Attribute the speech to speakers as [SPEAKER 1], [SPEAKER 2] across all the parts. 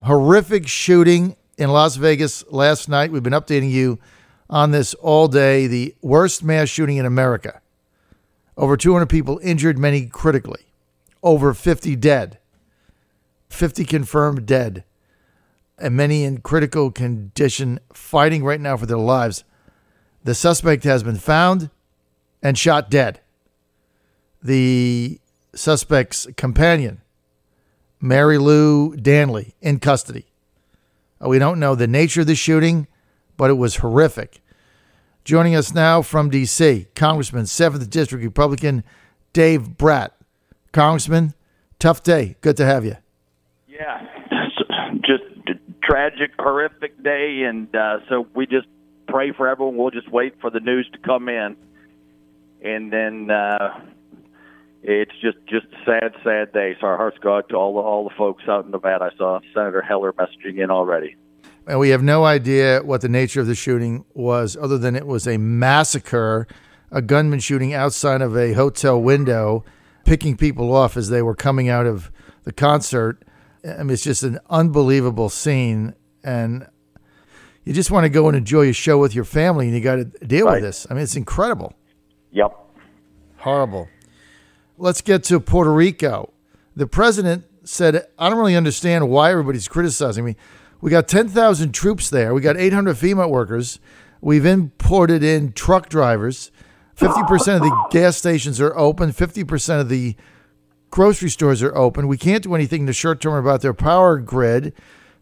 [SPEAKER 1] Horrific shooting in Las Vegas last night. We've been updating you on this all day. The worst mass shooting in America. Over 200 people injured, many critically. Over 50 dead. 50 confirmed dead. And many in critical condition, fighting right now for their lives. The suspect has been found and shot dead. The suspect's companion, Mary Lou Danley, in custody. We don't know the nature of the shooting, but it was horrific. Joining us now from D.C., Congressman, 7th District Republican Dave Brat. Congressman, tough day. Good to have you.
[SPEAKER 2] Yeah, just a tragic, horrific day, and so we just pray for everyone. We'll just wait for the news to come in, and then it's just a sad day. So our hearts go out to all the folks out in Nevada. I saw Senator Heller messaging in already.
[SPEAKER 1] And we have no idea what the nature of the shooting was, other than it was a massacre, a gunman shooting outside of a hotel window, picking people off as they were coming out of the concert. I mean, it's just an unbelievable scene, and you just want to go and enjoy your show with your family, and you got to deal with this. I mean, it's incredible.
[SPEAKER 2] Yep.
[SPEAKER 1] Horrible. Let's get to Puerto Rico. The president said, I don't really understand why everybody's criticizing me. We got 10,000 troops there. We got 800 FEMA workers. We've imported in truck drivers. 50% of the gas stations are open. 50% of the grocery stores are open. We can't do anything in the short term about their power grid.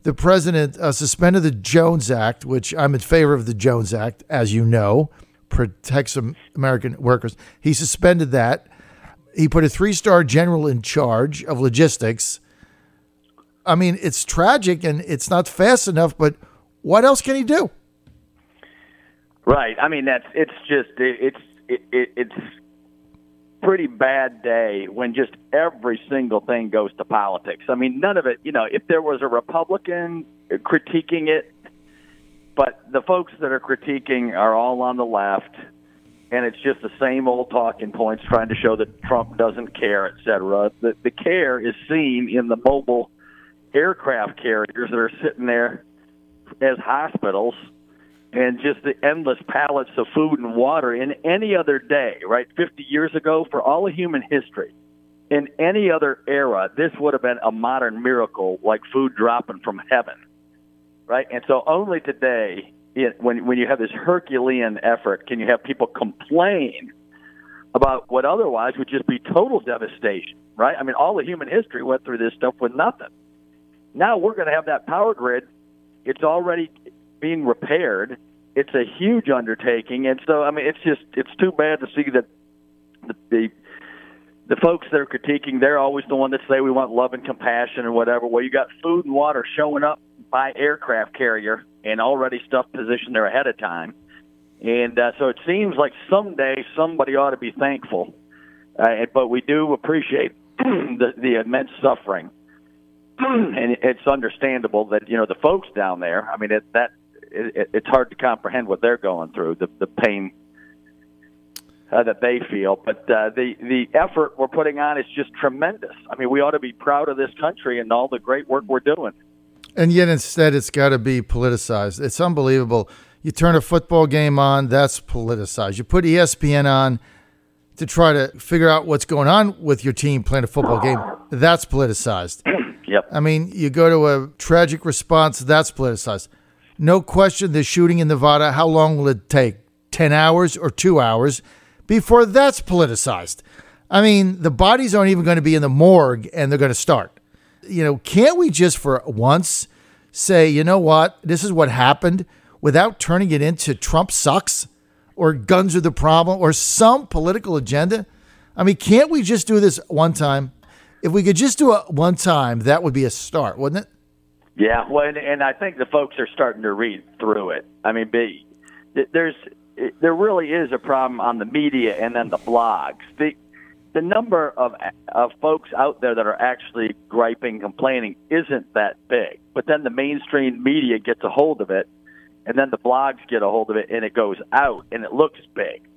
[SPEAKER 1] The president suspended the Jones Act, which I'm in favor of the Jones Act, as you know, protects American workers. He suspended that. He put a 3-star general in charge of logistics. I mean, it's tragic and it's not fast enough, but what else can he do?
[SPEAKER 2] Right. I mean, it's pretty bad day when just every single thing goes to politics. I mean, none of it, if there was a Republican critiquing it, but the folks that are critiquing are all on the left. And it's just the same old talking points trying to show that Trump doesn't care, et cetera. The care is seen in the mobile aircraft carriers that are sitting there as hospitals and just the endless pallets of food and water in any other day, right? 50 years ago, for all of human history, in any other era, this would have been a modern miracle like food dropping from heaven, right? And so only today, when you have this Herculean effort, can you have people complain about what otherwise would just be total devastation, right? I mean, all of human history went through this stuff with nothing. Now we're going to have that power grid. It's already being repaired. It's a huge undertaking. And so, I mean, it's too bad to see that the folks that are critiquing, they're always the one that say we want love and compassion and whatever. Well, you got food and water showing up by aircraft carrier and already stuff positioned there ahead of time. And so it seems like someday somebody ought to be thankful. But we do appreciate the immense suffering. And it's understandable that, the folks down there, I mean, it's hard to comprehend what they're going through, the pain that they feel. But the effort we're putting on is just tremendous. I mean, we ought to be proud of this country and all the great work we're doing.
[SPEAKER 1] And yet instead it's got to be politicized. It's unbelievable. You turn a football game on, that's politicized. You put ESPN on to try to figure out what's going on with your team playing a football game, that's politicized.
[SPEAKER 2] Yep.
[SPEAKER 1] I mean, you go to a tragic response, that's politicized. No question, the shooting in Nevada, how long will it take? 10 hours or 2 hours before that's politicized? I mean, the bodies aren't even going to be in the morgue and they're going to start. Can't we just for once say, you know what, this is what happened without turning it into Trump sucks or guns are the problem or some political agenda? I mean, can't we just do this one time? If we could just do it one time, that would be a start, wouldn't it?
[SPEAKER 2] Yeah, well, and I think the folks are starting to read through it. I mean, there really is a problem on the media and then the blogs. The number of folks out there that are actually griping, complaining isn't that big. But then the mainstream media gets a hold of it, and then the blogs get a hold of it, and it goes out, and it looks big.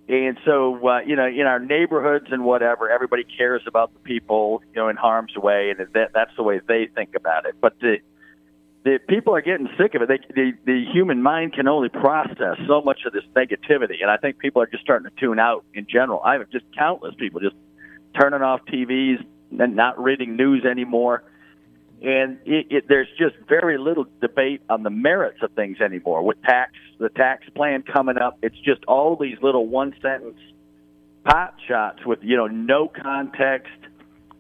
[SPEAKER 2] And so, in our neighborhoods and whatever, everybody cares about the people, in harm's way, and that's the way they think about it. But the people are getting sick of it. The human mind can only process so much of this negativity, and I think people are just starting to tune out in general. I have just countless people just turning off TVs and not reading news anymore. And there's just very little debate on the merits of things anymore. With the tax plan coming up, it's just all these little one-sentence pot shots with no context,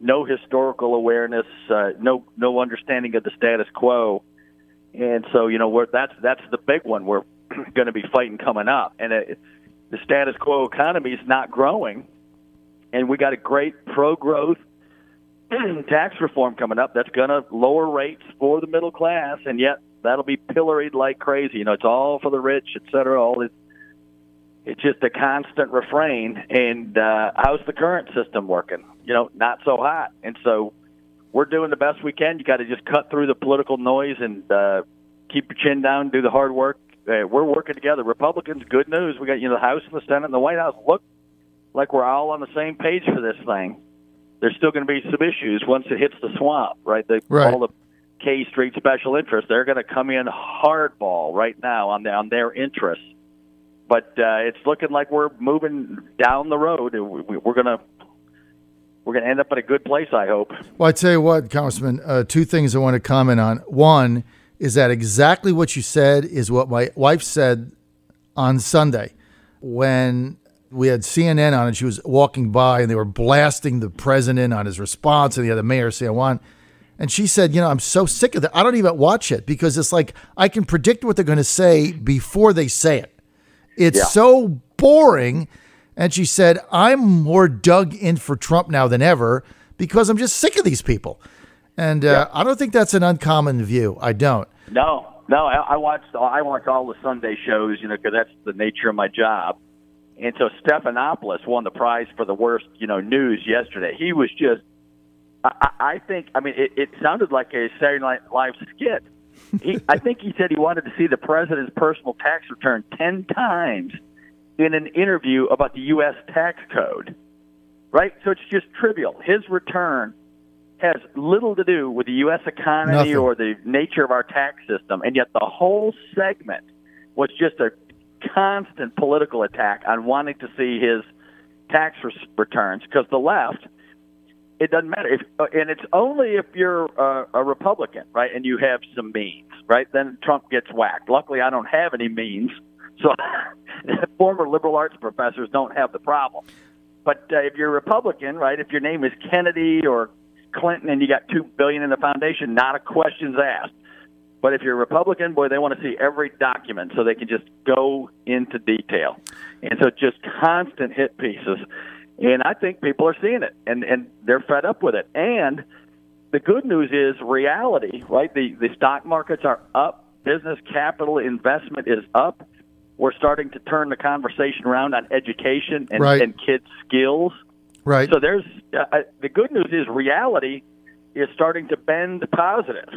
[SPEAKER 2] no historical awareness, no understanding of the status quo. And so that's the big one we're going to be fighting coming up. And the status quo economy is not growing, and we got a great pro-growth tax reform coming up that's going to lower rates for the middle class, and yet that'll be pilloried like crazy. It's all for the rich, et cetera. It's just a constant refrain. And how's the current system working? Not so hot. And so we're doing the best we can. You got to just cut through the political noise and keep your chin down, do the hard work. We're working together. Republicans, good news. We got the House and the Senate and the White House look like we're all on the same page for this thing. There's still going to be some issues once it hits the swamp, right? All the K Street special interests, they're going to come in hardball right now on their interests. But it's looking like we're moving down the road. We're going to end up in a good place, I hope.
[SPEAKER 1] Well, I tell you what, Congressman, two things I want to comment on. One is that exactly what you said is what my wife said on Sunday when we had CNN on, and she was walking by, and they were blasting the president on his response, and the other mayor say, and she said, I'm so sick of that. I don't even watch it because it's like I can predict what they're going to say before they say it. It's so boring. And she said, I'm more dug in for Trump now than ever because I'm just sick of these people. And I don't think that's an uncommon view. I don't.
[SPEAKER 2] No. I watch all the Sunday shows, because that's the nature of my job. And so Stephanopoulos won the prize for the worst, news yesterday. He was just, it sounded like a Saturday Night Live skit. I think he said he wanted to see the president's personal tax return 10 times in an interview about the U.S. tax code, right? So it's just trivial. His return has little to do with the U.S. economy
[SPEAKER 1] Nothing.
[SPEAKER 2] Or the nature of our tax system, and yet the whole segment was just a constant political attack on wanting to see his tax returns, because the left, it doesn't matter. And it's only if you're a Republican, right, and you have some means, right, then Trump gets whacked. Luckily, I don't have any means, so former liberal arts professors don't have the problem. But if you're a Republican, right, if your name is Kennedy or Clinton and you got $2 billion in the foundation, not a question's asked. But if you're a Republican, boy, they want to see every document so they can just go into detail. And so just constant hit pieces. And I think people are seeing it, and they're fed up with it. And the good news is reality, right? The stock markets are up. Business capital investment is up. We're starting to turn the conversation around on education and kids' skills.
[SPEAKER 1] Right.
[SPEAKER 2] So there's the good news is reality is starting to bend positive,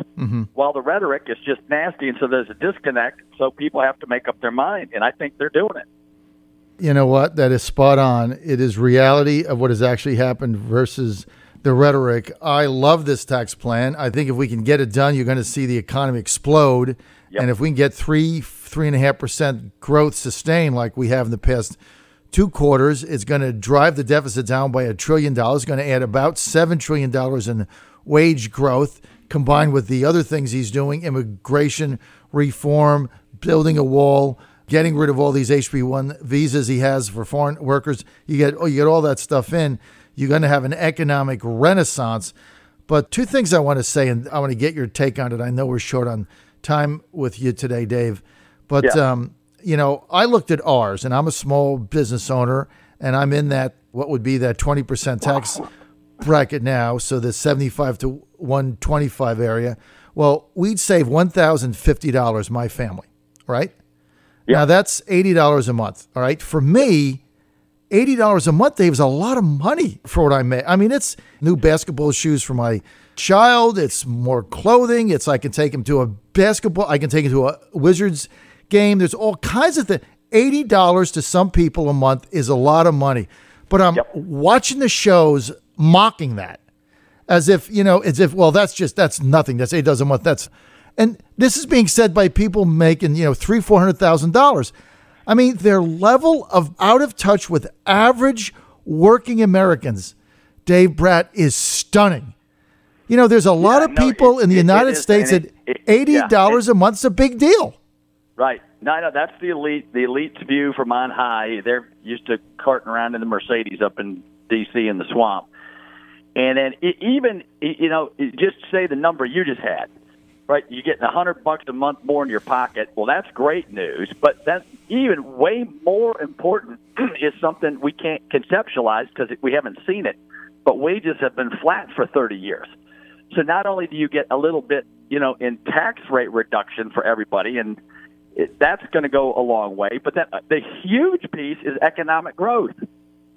[SPEAKER 2] while the rhetoric is just nasty, and so there's a disconnect, so people have to make up their mind, and I think they're doing it.
[SPEAKER 1] You know what? That is spot on. It is reality of what has actually happened versus the rhetoric. I love this tax plan. I think if we can get it done, you're going to see the economy explode, and if we can get 3.5% growth sustained like we have in the past 2 quarters, it's going to drive the deficit down by $1 trillion. It's going to add about $7 trillion in wage growth, combined with the other things he's doing, immigration reform, building a wall, getting rid of all these HB1 visas he has for foreign workers. You get all that stuff in. You're going to have an economic renaissance. But 2 things I want to say, and I want to get your take on it. I know we're short on time with you today, Dave. But, I looked at ours, and I'm a small business owner, and I'm in that, what would be that 20% tax bracket now, so the 75 to 125 area. Well, we'd save $1,050, my family, right? Now, that's $80 a month, all right? For me, $80 a month, Dave, is a lot of money for what I make. I mean, it's new basketball shoes for my child. It's more clothing. It's I can take him to a basketball. I can take him to a Wizards game. There's all kinds of things. $80 to some people a month is a lot of money. But I'm watching the shows mocking that as if, well, that's nothing. That's $8 a month. And this is being said by people making, $300,000-$400,000. I mean, their level of out of touch with average working Americans, Dave Brat, is stunning. There's a lot of people in the United States that $80 a month is a big deal.
[SPEAKER 2] Right. No, that's the elite's view from on high. They're used to carting around in the Mercedes up in D.C. in the swamp. And then just say the number you just had, right? You're getting $100 a month more in your pocket. Well, that's great news. But that's even way more important is something we can't conceptualize because we haven't seen it. But wages have been flat for 30 years. So not only do you get a little bit, in tax rate reduction for everybody, and that's going to go a long way. But the huge piece is economic growth.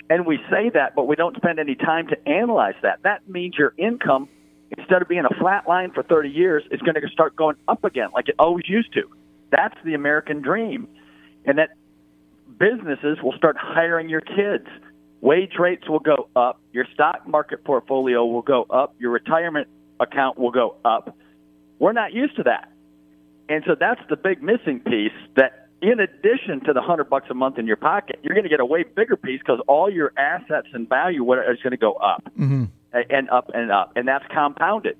[SPEAKER 2] And we say that, but we don't spend any time to analyze that. That means your income, instead of being a flat line for 30 years, is going to start going up again like it always used to. That's the American dream. And that businesses will start hiring your kids. Wage rates will go up. Your stock market portfolio will go up. Your retirement account will go up. We're not used to that. And so that's the big missing piece, that in addition to the $100 a month in your pocket, you're going to get a way bigger piece because all your assets and value is going to go up and up and up. And that's compounded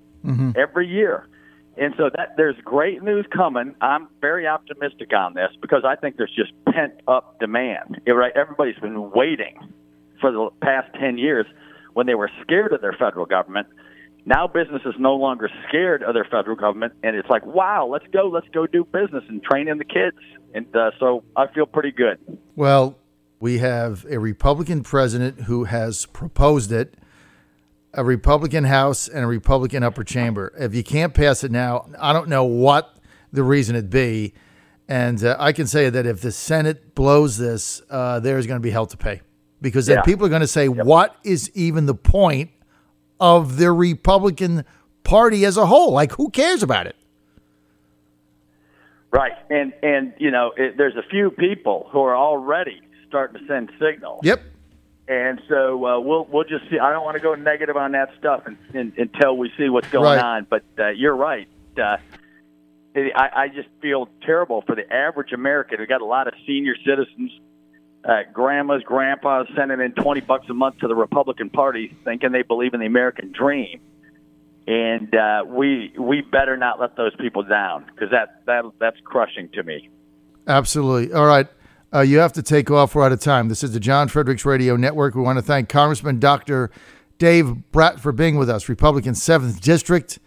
[SPEAKER 2] every year. And so there's great news coming. I'm very optimistic on this because I think there's just pent-up demand. Right? Everybody's been waiting for the past 10 years when they were scared of their federal government. Now business is no longer scared of their federal government, and it's like, wow, let's go do business and train in the kids. And so I feel pretty good.
[SPEAKER 1] Well, we have a Republican president who has proposed it, a Republican House, and a Republican upper chamber. If you can't pass it now, I don't know what the reason it'd be. And I can say that if the Senate blows this, there's going to be hell to pay. Because then people are going to say, what is even the point of the Republican Party as a whole? Like, who cares about it?
[SPEAKER 2] Right. And there's a few people who are already starting to send signals.
[SPEAKER 1] Yep.
[SPEAKER 2] And so we'll just see. I don't want to go negative on that stuff until we see what's going on. But you're right. I just feel terrible for the average American. We've got a lot of senior citizens, grandmas, grandpas sending in $20 a month to the Republican Party thinking they believe in the American dream. And we better not let those people down because that's crushing to me.
[SPEAKER 1] Absolutely. All right. You have to take off. We're out of time. This is the John Fredericks Radio Network. We want to thank Congressman Dr. Dave Brat for being with us, Republican 7th District,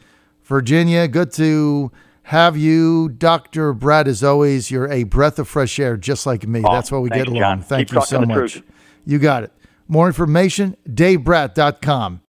[SPEAKER 1] Virginia. Good to have you, Dr. Brat. As always, you're a breath of fresh air, just like me. That's why we get along.
[SPEAKER 2] John.
[SPEAKER 1] Thank you so much. You got it. More information, DaveBrat.com.